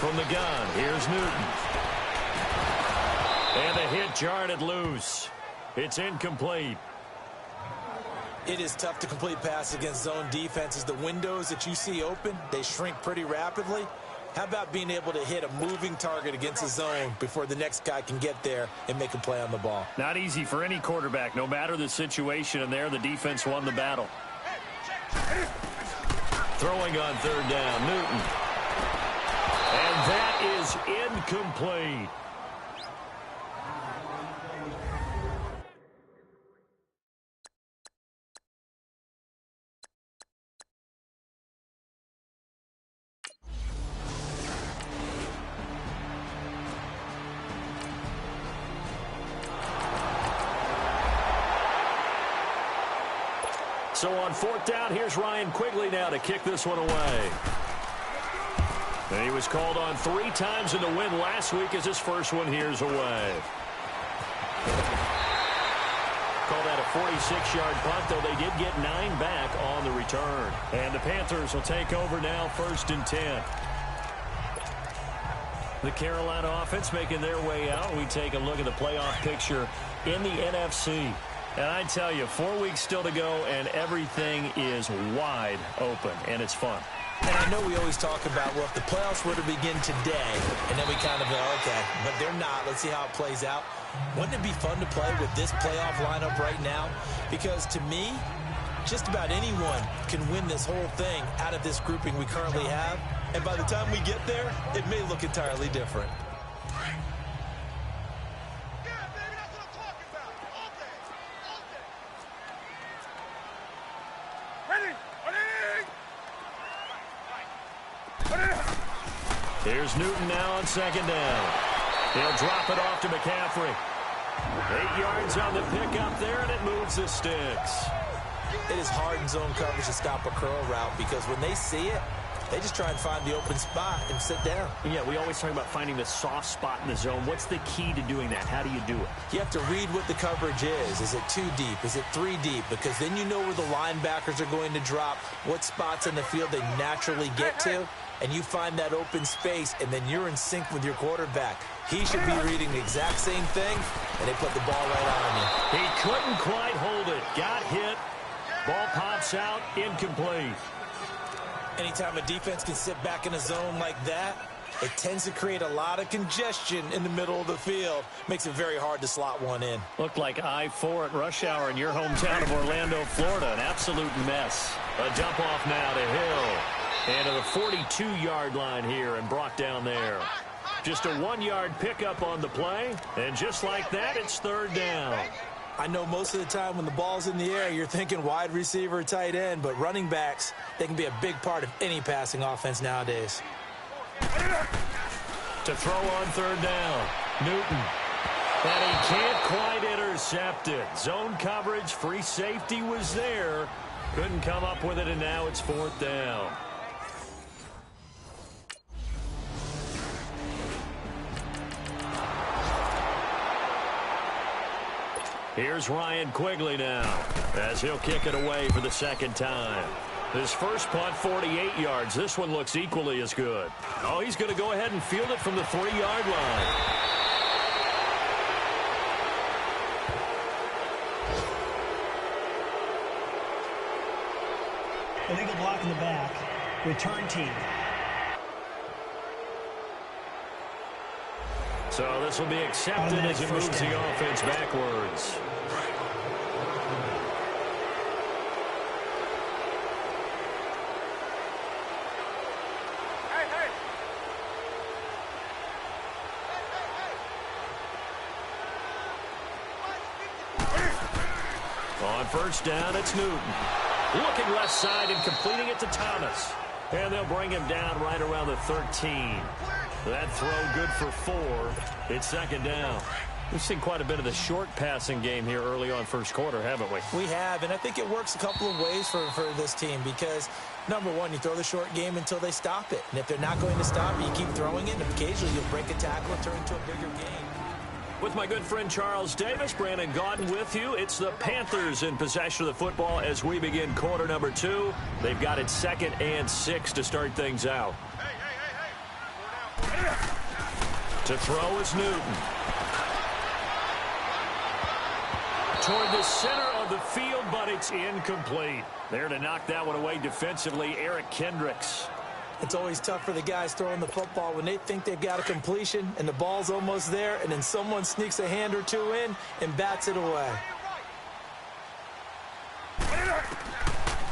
from the gun. Here's Newton. And the hit jarred it loose. It's incomplete. It is tough to complete passes against zone defenses. The windows that you see open, they shrink pretty rapidly. How about being able to hit a moving target against a zone before the next guy can get there and make a play on the ball? Not easy for any quarterback, no matter the situation, and there the defense won the battle. Throwing on third down, Newton. And that is incomplete. So on fourth down, here's Ryan Quigley now to kick this one away. And he was called on 3 times in the win last week as his first one here's away. Call that a 46-yard punt, though they did get 9 back on the return. And the Panthers will take over now, 1st and 10. The Carolina offense making their way out. We take a look at the playoff picture in the NFC. And I tell you, 4 weeks still to go, and everything is wide open, and it's fun. And I know we always talk about, well, if the playoffs were to begin today, and then we kind of go, okay, but they're not. Let's see how it plays out. Wouldn't it be fun to play with this playoff lineup right now? Because to me, just about anyone can win this whole thing out of this grouping we currently have. And by the time we get there, it may look entirely different. Here's Newton now on second down. He'll drop it off to McCaffrey. 8 yards on the pickup there, and it moves the sticks. It is hard in zone coverage to stop a curl route because when they see it, they just try and find the open spot and sit down. Yeah, we always talk about finding the soft spot in the zone. What's the key to doing that? How do you do it? You have to read what the coverage is. Is it 2 deep? Is it 3 deep? Because then you know where the linebackers are going to drop, what spots in the field they naturally get to, and you find that open space, and then you're in sync with your quarterback. He should be reading the exact same thing, and they put the ball right on you. He couldn't quite hold it. Got hit. Ball pops out. Incomplete. Anytime a defense can sit back in a zone like that, it tends to create a lot of congestion in the middle of the field. Makes it very hard to slot one in. Looked like I-4 at rush hour in your hometown of Orlando, Florida. An absolute mess. A dump off now to Hill. And to the 42-yard line here and brought down there. Just a 1-yard pickup on the play. And just like that, it's third down. I know most of the time when the ball's in the air, you're thinking wide receiver, tight end, but running backs, they can be a big part of any passing offense nowadays. To throw on third down, Newton. And he can't quite intercept it. Zone coverage, free safety was there. Couldn't come up with it, and now it's fourth down. Here's Ryan Quigley now as he'll kick it away for the second time. His first punt, 48 yards. This one looks equally as good. Oh, he's going to go ahead and field it from the 3-yard line. Illegal block in the back. Return team. So this will be accepted as it moves the offense backwards. On first down, it's Newton. Looking left side and completing it to Thomas. And they'll bring him down right around the 13. That throw good for 4. It's second down. We've seen quite a bit of the short passing game here early on first quarter, haven't we? We have, and I think it works a couple of ways for this team because, number one, you throw the short game until they stop it. And if they're not going to stop it, you keep throwing it, and occasionally you'll break a tackle and turn into a bigger game. With my good friend Charles Davis, Brandon Gaudin with you. It's the Panthers in possession of the football as we begin quarter number 2. They've got it 2nd and 6 to start things out. To throw is Newton. Toward the center of the field, but it's incomplete. There to knock that one away defensively, Eric Kendricks. It's always tough for the guys throwing the football when they think they've got a completion and the ball's almost there, and then someone sneaks a hand or two in and bats it away.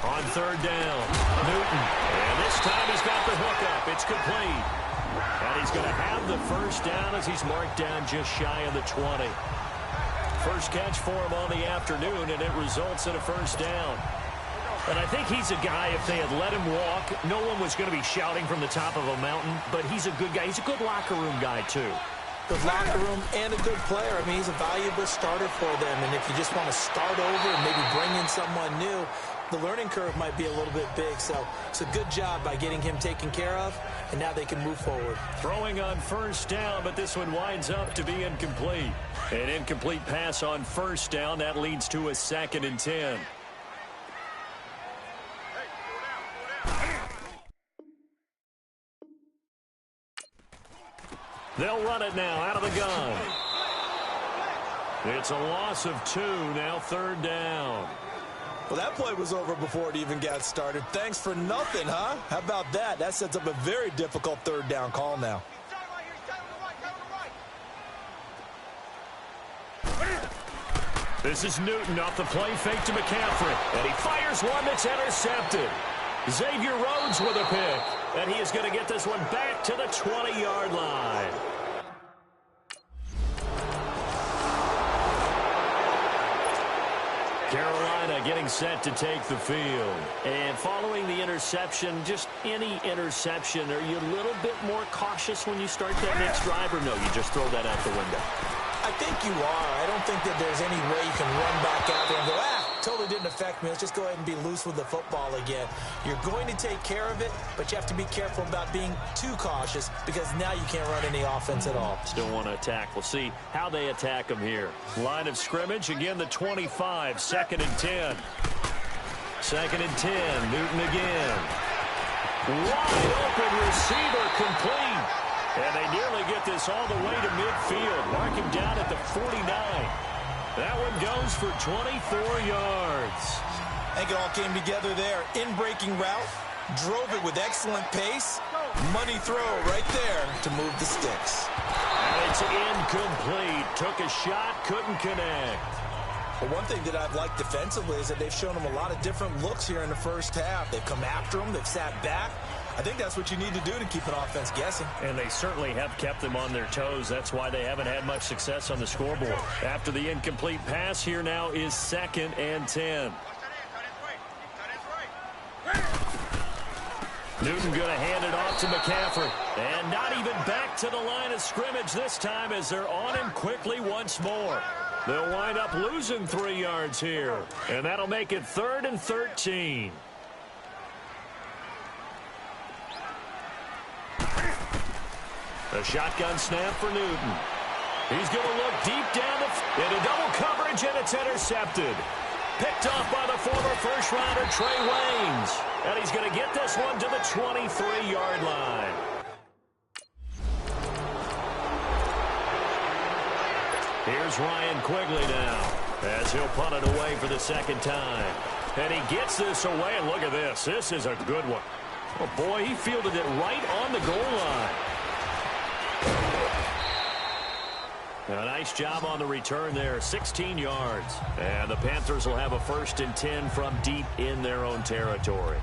On third down, Newton. And this time he's got the hookup. It's complete. And he's going to have the first down as he's marked down just shy of the 20. First catch for him on the afternoon, and it results in a first down. And I think he's a guy, if they had let him walk, no one was going to be shouting from the top of a mountain, but he's a good guy. He's a good locker room guy, too. Good locker room and a good player. I mean, he's a valuable starter for them, and if you just want to start over and maybe bring in someone new, the learning curve might be a little bit big. So it's a good job by getting him taken care of, and now they can move forward. Throwing on first down, but this one winds up to be incomplete. An incomplete pass on first down. That leads to a 2nd and 10. They'll run it now out of the gun. It's a loss of 2, now 3rd down. Well, that play was over before it even got started. Thanks for nothing, huh? How about that? That sets up a very difficult 3rd down call now. This is Newton off the play fake to McCaffrey. And he fires one that's intercepted. Xavier Rhodes with a pick. And he is going to get this one back to the 20-yard line. Carolina getting set to take the field. And following the interception, just any interception, are you a little bit more cautious when you start that next drive, or no, you just throw that out the window? I think you are. I don't think that there's any way you can run back out there and go, totally didn't affect me. Let's just go ahead and be loose with the football again. You're going to take care of it, but you have to be careful about being too cautious because now you can't run any offense at all. Still want to attack. We'll see how they attack them here. Line of scrimmage, again, the 25, 2nd and 10. 2nd and 10, Newton again. Wide open receiver complete. And they nearly get this all the way to midfield. Mark him down at the 49. That one goes for 24 yards. I think it all came together there. In-breaking route, drove it with excellent pace. Money throw right there to move the sticks. And it's incomplete. Took a shot, couldn't connect. Well, one thing that I've liked defensively is that they've shown them a lot of different looks here in the first half. They've come after them. They've sat back. I think that's what you need to do to keep an offense guessing. And they certainly have kept them on their toes. That's why they haven't had much success on the scoreboard. After the incomplete pass, here now is 2nd and 10. Newton going to hand it off to McCaffrey. And not even back to the line of scrimmage this time as they're on him quickly once more. They'll wind up losing 3 yards here. And that'll make it 3rd and 13. A shotgun snap for Newton. He's going to look deep down into double coverage, and it's intercepted. Picked off by the former first-rounder Trey Waynes. And he's going to get this one to the 23-yard line. Here's Ryan Quigley now as he'll punt it away for the 2nd time. And he gets this away, and look at this. This is a good one. Oh, boy, he fielded it right on the goal line. A nice job on the return there, 16 yards. And the Panthers will have a 1st and 10 from deep in their own territory.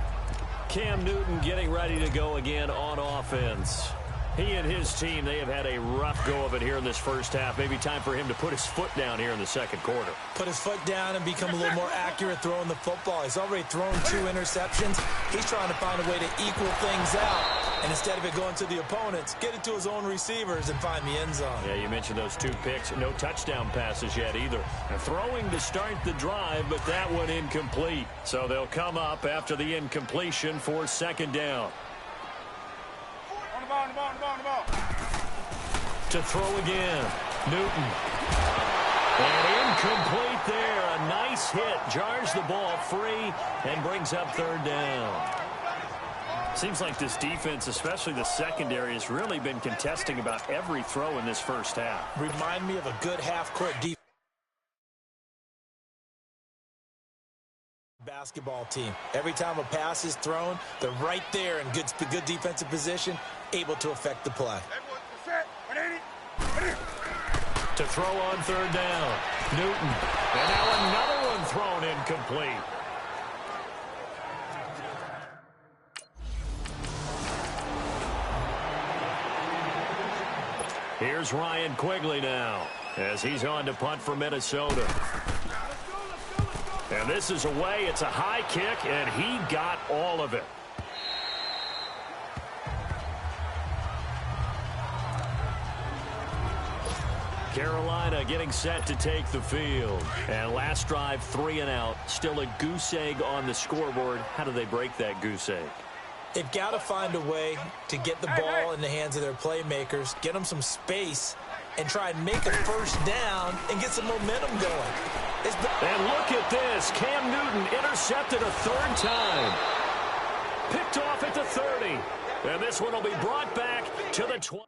Cam Newton getting ready to go again on offense. He and his team, they have had a rough go of it here in this first half. Maybe time for him to put his foot down here in the 2nd quarter. Put his foot down and become a little more accurate throwing the football. He's already thrown 2 interceptions. He's trying to find a way to equal things out. And instead of it going to the opponents, get it to his own receivers and find the end zone. Yeah, you mentioned those 2 picks. No touchdown passes yet either. And throwing to start the drive, but that one incomplete. So they'll come up after the incompletion for 2nd down. To throw again, Newton. And incomplete there. A nice hit. Jars the ball free and brings up 3rd down. Seems like this defense, especially the secondary, has really been contesting about every throw in this first half. Remind me of a good half-court defense. Basketball team. Every time a pass is thrown, they're right there in good defensive position, able to affect the play. To throw on third down, Newton. And now another one thrown incomplete. Here's Ryan Quigley now as he's on to punt for Minnesota. And this is away. It's a high kick, and he got all of it. Carolina getting set to take the field. And last drive, 3 and out. Still a goose egg on the scoreboard. How do they break that goose egg? They've got to find a way to get the ball in the hands of their playmakers, get them some space, and try and make a first down and get some momentum going. And look at this. Cam Newton intercepted a third time. Picked off at the 30. And this one will be brought back to the 20.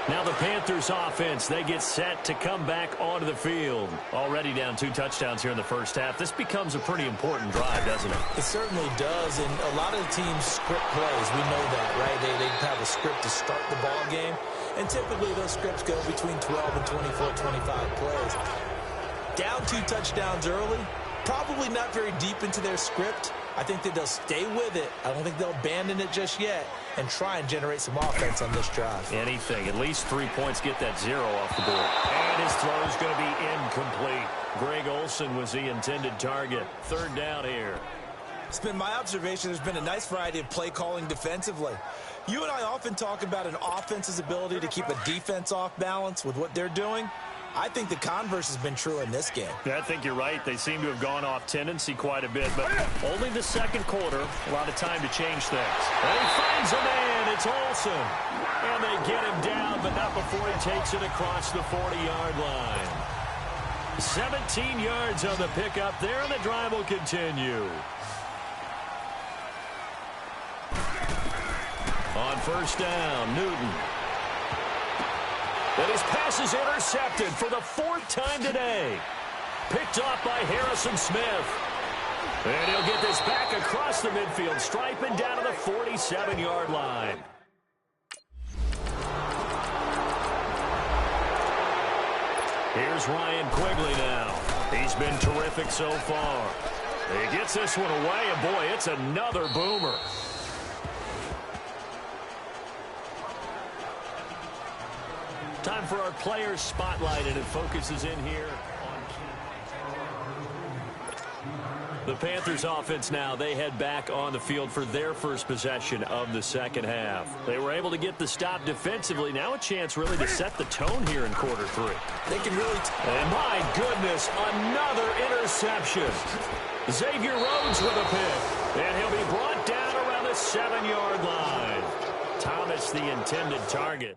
Now the Panthers offense, they get set to come back onto the field. Already down 2 touchdowns here in the first half. This becomes a pretty important drive, doesn't it? It certainly does, and a lot of the teams script plays. We know that, right? They have a script to start the ball game, and typically those scripts go between 12 and 24, 25 plays. Down 2 touchdowns early, probably not very deep into their script. I think that they'll stay with it. I don't think they'll abandon it just yet and try and generate some offense on this drive. Anything. At least 3 points, get that 0 off the board. And his throw is going to be incomplete. Greg Olsen was the intended target. Third down here. It's been my observation there's been a nice variety of play calling defensively. You and I often talk about an offense's ability to keep a defense off balance with what they're doing. I think the converse has been true in this game. Yeah, I think you're right. They seem to have gone off tendency quite a bit, but only the second quarter, a lot of time to change things. And he finds a man. It's Olsen. And they get him down, but not before he takes it across the 40-yard line. 17 yards on the pickup there, and the drive will continue. On first down, Newton. And his pass is intercepted for the 4th time today. Picked off by Harrison Smith. And he'll get this back across the midfield stripe and down to the 47-yard line. Here's Ryan Quigley now. He's been terrific so far. He gets this one away, and boy, it's another boomer. Time for our players spotlight, and it focuses in here on the Panthers offense now. They head back on the field for their first possession of the second half. They were able to get the stop defensively. Now a chance really to set the tone here in quarter 3. They can really... And my goodness, another interception. Xavier Rhodes with a pick. And he'll be brought down around the 7-yard line. Thomas the intended target.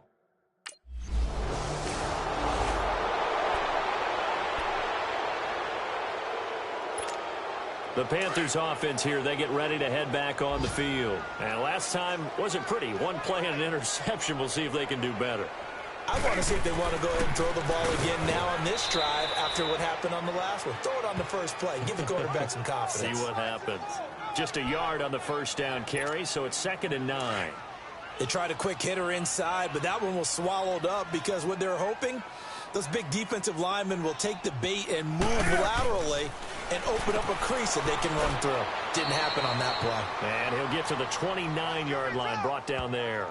The Panthers offense here, they get ready to head back on the field. And last time wasn't pretty. One play and an interception. We'll see if they can do better. I want to see if they want to go ahead and throw the ball again now on this drive after what happened on the last one. Throw it on the first play. Give the quarterback some confidence. See what happens. Just a yard on the first down carry, so it's 2nd and 9. They tried a quick hitter inside, but that one was swallowed up because what they're hoping, those big defensive linemen will take the bait and move laterally and open up a crease that they can run through. Didn't happen on that play. And he'll get to the 29-yard line, brought down there.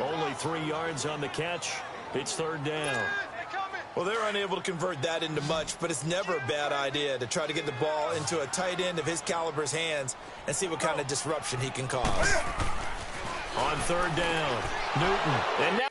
Only 3 yards on the catch. It's 3rd down. Well, they're unable to convert that into much, but it's never a bad idea to try to get the ball into a tight end of his caliber's hands and see what kind of disruption he can cause. On 3rd down, Newton. And now